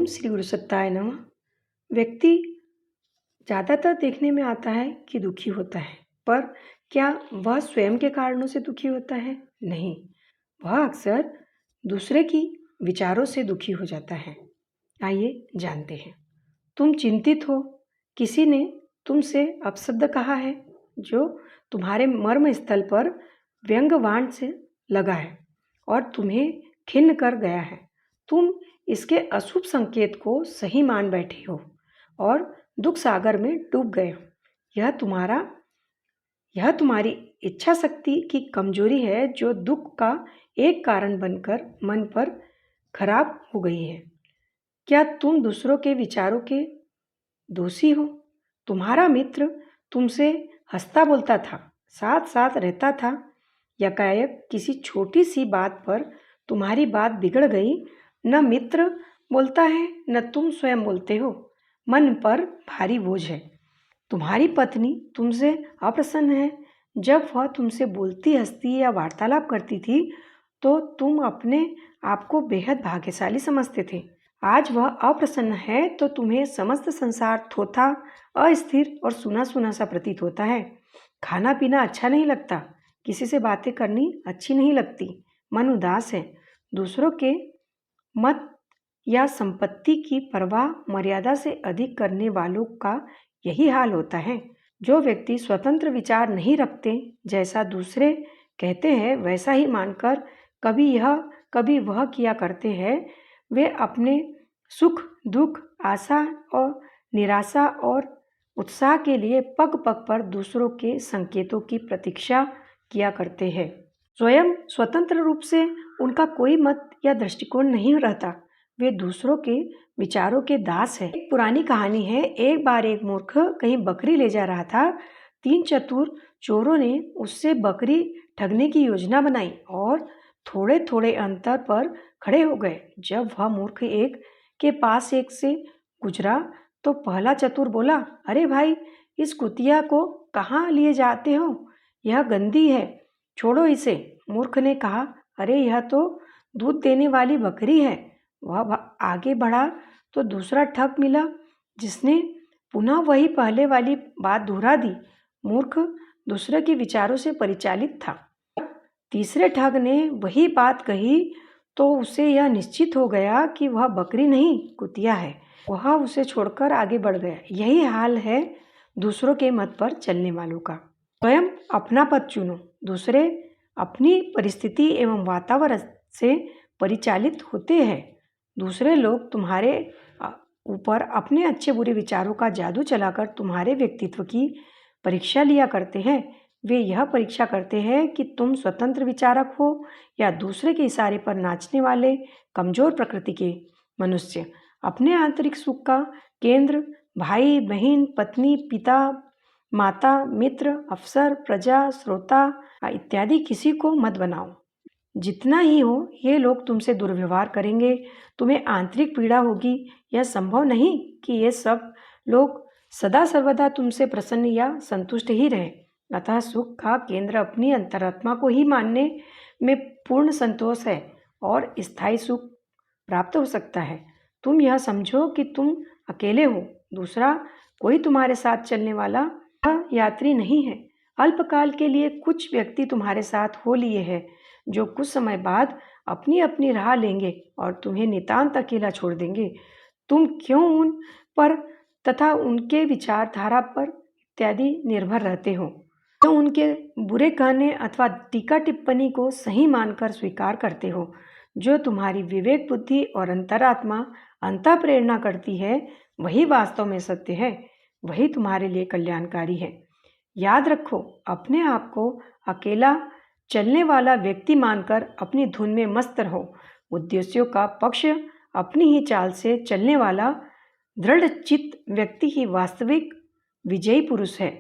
श्री गुरु सत्ताय नमः। व्यक्ति ज़्यादातर देखने में आता है कि दुखी होता है, पर क्या वह स्वयं के कारणों से दुखी होता है? नहीं, वह अक्सर दूसरे की विचारों से दुखी हो जाता है। आइए जानते हैं। तुम चिंतित हो, किसी ने तुमसे अपशब्द कहा है जो तुम्हारे मर्म स्थल पर व्यंग्यबाण से लगा है और तुम्हें खिन्न कर गया है। तुम इसके अशुभ संकेत को सही मान बैठे हो और दुख सागर में डूब गए हो। यह तुम्हारी इच्छा शक्ति की कमजोरी है जो दुख का एक कारण बनकर मन पर खराब हो गई है। क्या तुम दूसरों के विचारों के दोषी हो? तुम्हारा मित्र तुमसे हंसता बोलता था, साथ साथ रहता था, एकाएक किसी छोटी सी बात पर तुम्हारी बात बिगड़ गई। न मित्र बोलता है न तुम स्वयं बोलते हो। मन पर भारी बोझ है। तुम्हारी पत्नी तुमसे अप्रसन्न है। जब वह तुमसे बोलती हंसती या वार्तालाप करती थी तो तुम अपने आप को बेहद भाग्यशाली समझते थे। आज वह अप्रसन्न है तो तुम्हें समस्त संसार थोथा, अस्थिर और सुना सुना सा प्रतीत होता है। खाना पीना अच्छा नहीं लगता, किसी से बातें करनी अच्छी नहीं लगती, मन उदास है। दूसरों के मत या संपत्ति की परवाह मर्यादा से अधिक करने वालों का यही हाल होता है। जो व्यक्ति स्वतंत्र विचार नहीं रखते, जैसा दूसरे कहते हैं वैसा ही मानकर कभी यह कभी वह किया करते हैं, वे अपने सुख दुख, आशा और निराशा और उत्साह के लिए पग पग पर दूसरों के संकेतों की प्रतीक्षा किया करते हैं। स्वयं स्वतंत्र रूप से उनका कोई मत या दृष्टिकोण नहीं रहता। वे दूसरों के विचारों के दास है। एक पुरानी कहानी है। एक बार एक मूर्ख कहीं बकरी ले जा रहा था। 3 चतुर चोरों ने उससे बकरी ठगने की योजना बनाई और थोड़े थोड़े अंतर पर खड़े हो गए। जब वह मूर्ख एक के पास एक से गुजरा तो पहला चतुर बोला, अरे भाई, इस कुतिया को कहाँ लिए जाते हो? यह गंदी है, छोड़ो इसे। मूर्ख ने कहा, अरे यह तो दूध देने वाली बकरी है। वह आगे बढ़ा तो दूसरा ठग मिला जिसने पुनः वही पहले वाली बात दोहरा दी। मूर्ख दूसरे के विचारों से परिचालित था। तीसरे ठग ने वही बात कही तो उसे यह निश्चित हो गया कि वह बकरी नहीं कुतिया है। वह उसे छोड़कर आगे बढ़ गया। यही हाल है दूसरों के मत पर चलने वालों का। स्वयं अपना पथ चुनो। दूसरे अपनी परिस्थिति एवं वातावरण से परिचालित होते हैं। दूसरे लोग तुम्हारे ऊपर अपने अच्छे बुरे विचारों का जादू चलाकर तुम्हारे व्यक्तित्व की परीक्षा लिया करते हैं। वे यह परीक्षा करते हैं कि तुम स्वतंत्र विचारक हो या दूसरे के इशारे पर नाचने वाले कमजोर प्रकृति के मनुष्य। अपने आंतरिक सुख का केंद्र भाई बहन पत्नी पिता माता मित्र अफसर प्रजा श्रोता इत्यादि किसी को मत बनाओ। जितना ही हो, ये लोग तुमसे दुर्व्यवहार करेंगे, तुम्हें आंतरिक पीड़ा होगी। यह संभव नहीं कि ये सब लोग सदा सर्वदा तुमसे प्रसन्न या संतुष्ट ही रहे। अतः सुख का केंद्र अपनी अंतरात्मा को ही मानने में पूर्ण संतोष है और स्थायी सुख प्राप्त हो सकता है। तुम यह समझो कि तुम अकेले हो, दूसरा कोई तुम्हारे साथ चलने वाला यात्री नहीं है। अल्पकाल के लिए कुछ व्यक्ति तुम्हारे साथ हो लिए हैं जो कुछ समय बाद अपनी अपनी राह लेंगे और तुम्हें नितांत अकेला छोड़ देंगे। तुम क्यों उन पर तथा उनके विचारधारा पर इत्यादि निर्भर रहते हो? क्यों उनके बुरे कहने अथवा टीका टिप्पणी को सही मानकर स्वीकार करते हो? जो तुम्हारी विवेक बुद्धि और अंतरात्मा अंतः प्रेरणा करती है वही वास्तव में सत्य है, वही तुम्हारे लिए कल्याणकारी है। याद रखो, अपने आप को अकेला चलने वाला व्यक्ति मानकर अपनी धुन में मस्त रहो। उद्देश्यों का पक्ष अपनी ही चाल से चलने वाला दृढ़ चित्त व्यक्ति ही वास्तविक विजयी पुरुष है।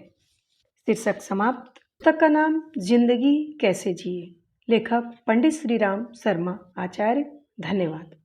शीर्षक समाप्त। पुस्तक का नाम जिंदगी कैसे जिए। लेखक पंडित श्री राम शर्मा आचार्य। धन्यवाद।